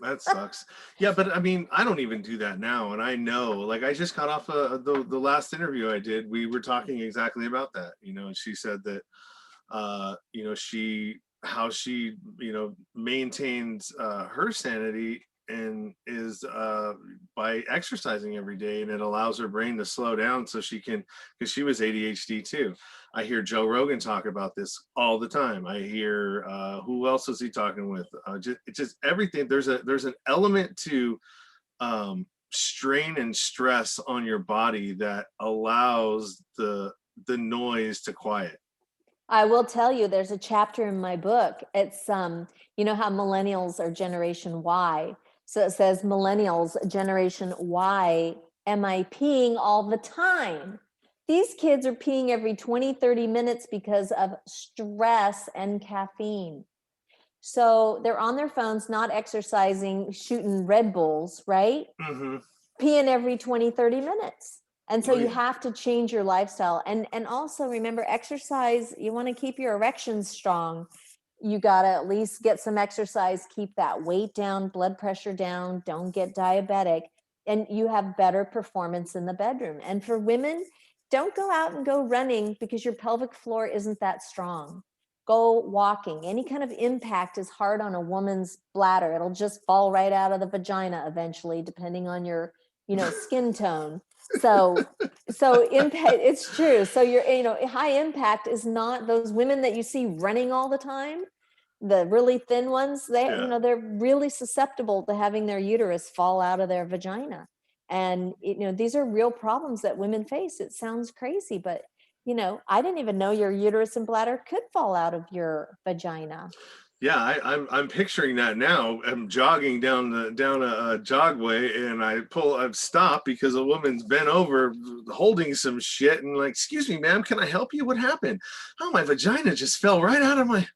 That sucks. Yeah, but I mean, I don't even do that now. And I know, like, I just got off the last interview I did. We were talking exactly about that, and she said that, how she, maintains her sanity and is by exercising every day, and it allows her brain to slow down so she can, because she was ADHD too. I hear Joe Rogan talk about this all the time. I hear who else is he talking with? It's just everything. There's an element to strain and stress on your body that allows the noise to quiet. I will tell you, there's a chapter in my book. It's how millennials are Generation Y. So it says, millennials, Generation Y, am I peeing all the time? These kids are peeing every 20, 30 minutes because of stress and caffeine. So they're on their phones, not exercising, shooting Red Bulls, right? Mm-hmm. Peeing every 20, 30 minutes. And so you yeah. have to change your lifestyle. And also remember, exercise, you want to keep your erections strong. You got to at least get some exercise, keep that weight down, blood pressure down, don't get diabetic, and you have better performance in the bedroom. And for women, don't go out and go running because your pelvic floor isn't that strong. Go walking. Any kind of impact is hard on a woman's bladder. It'll just fall right out of the vagina eventually, depending on your skin tone. So impact, it's true. So high impact is not those women that you see running all the time, the really thin ones. They're really susceptible to having their uterus fall out of their vagina. And these are real problems that women face. It sounds crazy, but I didn't even know your uterus and bladder could fall out of your vagina. Yeah, I'm picturing that now. I'm jogging down a jogway, and I've stopped because a woman's bent over holding some shit, and like, excuse me, ma'am, can I help you? What happened? Oh, my vagina just fell right out of my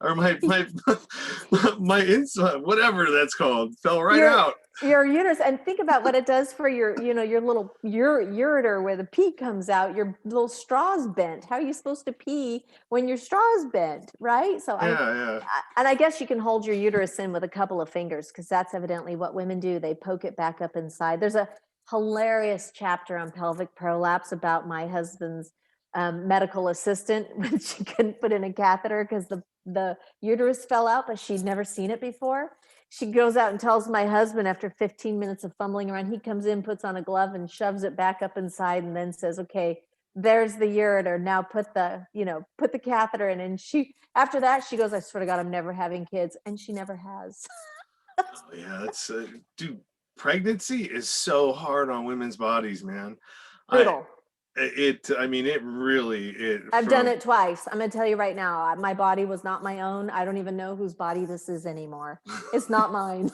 my inside, whatever that's called, fell right out. Your uterus, and think about what it does for your little ureter where the pee comes out. Your little straw's bent. How are you supposed to pee when your straw's bent, right? So I guess you can hold your uterus in with a couple of fingers, because that's evidently what women do. They poke it back up inside. There's a hilarious chapter on pelvic prolapse about my husband's medical assistant when she couldn't put in a catheter because the uterus fell out, but she'd never seen it before. She goes out and tells my husband after 15 minutes of fumbling around. He comes in, puts on a glove, and shoves it back up inside, and then says, okay, there's the ureter. Now put the catheter in. And after that, she goes, I swear to God, I'm never having kids. And she never has. Oh, yeah, that's dude, pregnancy is so hard on women's bodies, man. Brutal. I've done it twice. I'm going to tell you right now, my body was not my own. I don't even know whose body this is anymore. It's not mine.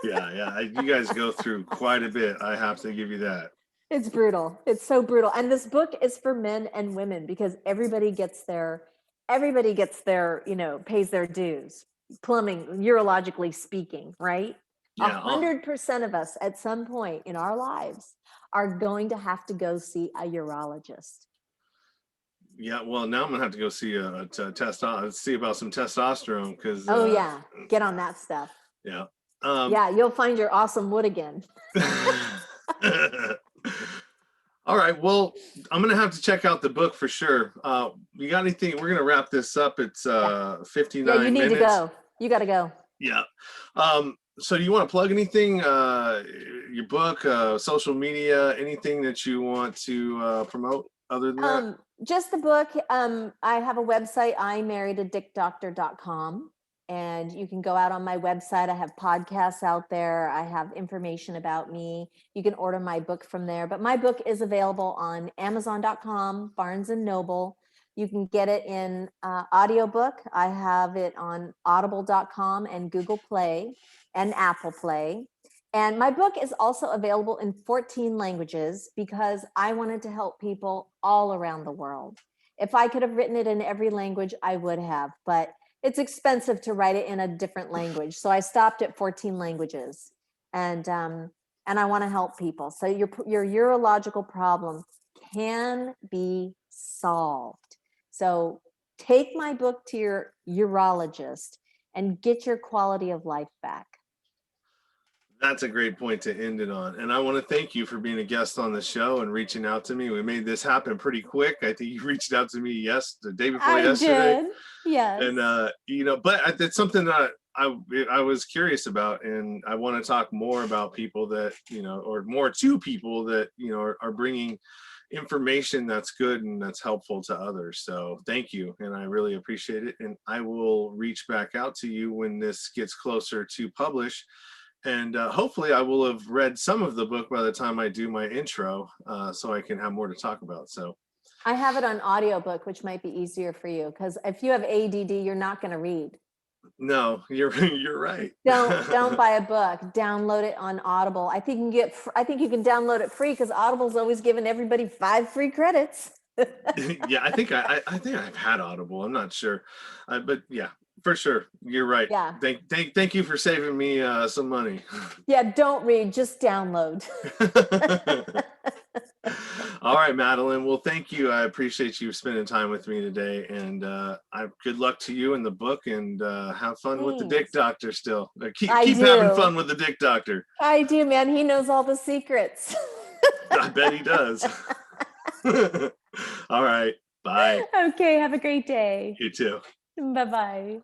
Yeah. You guys go through quite a bit. I have to give you that. It's brutal. It's so brutal. And this book is for men and women, because everybody gets their, pays their dues. Plumbing, urologically speaking, right? Yeah. 100% of us at some point in our lives are going to have to go see a urologist. Yeah, well, now I'm gonna have to go see see about some testosterone, because get on that stuff. Yeah. You'll find your awesome wood again. All right, well, I'm gonna have to check out the book for sure. You got anything? We're gonna wrap this up. It's 59 minutes. You need to go. You got to go. Yeah. So do you want to plug anything, your book, social media, anything that you want to promote? other than that? Just the book. I have a website, imarriedadickdoctor.com, and you can go out on my website. I have podcasts out there. I have information about me. You can order my book from there, but my book is available on Amazon.com, Barnes and Noble. You can get it in audiobook. I have it on audible.com and Google Play and Apple Play. And my book is also available in 14 languages because I wanted to help people all around the world. If I could have written it in every language, I would have, but it's expensive to write it in a different language. So I stopped at 14 languages, and I want to help people. So your urological problem can be solved. So take my book to your urologist and get your quality of life back. That's a great point to end it on. And I want to thank you for being a guest on the show and reaching out to me. We made this happen pretty quick. I think you reached out to me the day before yesterday. Did. Yes. And but it's something that I was curious about, and I want to talk more about people that, or more to people that, are bringing information that's good and that's helpful to others. So thank you. And I really appreciate it. And I will reach back out to you when this gets closer to publish. And hopefully I will have read some of the book by the time I do my intro, so I can have more to talk about. So I have it on audiobook, which might be easier for you, because if you have ADD, you're not going to read. No, you're right. Don't buy a book. Download it on Audible. I think you can download it free because Audible's always giving everybody 5 free credits. Yeah, I think I've had Audible. I'm not sure, but yeah, for sure, you're right. Yeah. Thank you for saving me some money. Yeah, don't read, just download. All right, Madeline. Well, thank you. I appreciate you spending time with me today, and good luck to you in the book, and have fun with the Dick Doctor still. Keep having fun with the Dick Doctor. I do, man. He knows all the secrets. I bet he does. All right. Bye. Okay. Have a great day. You too. Bye-bye.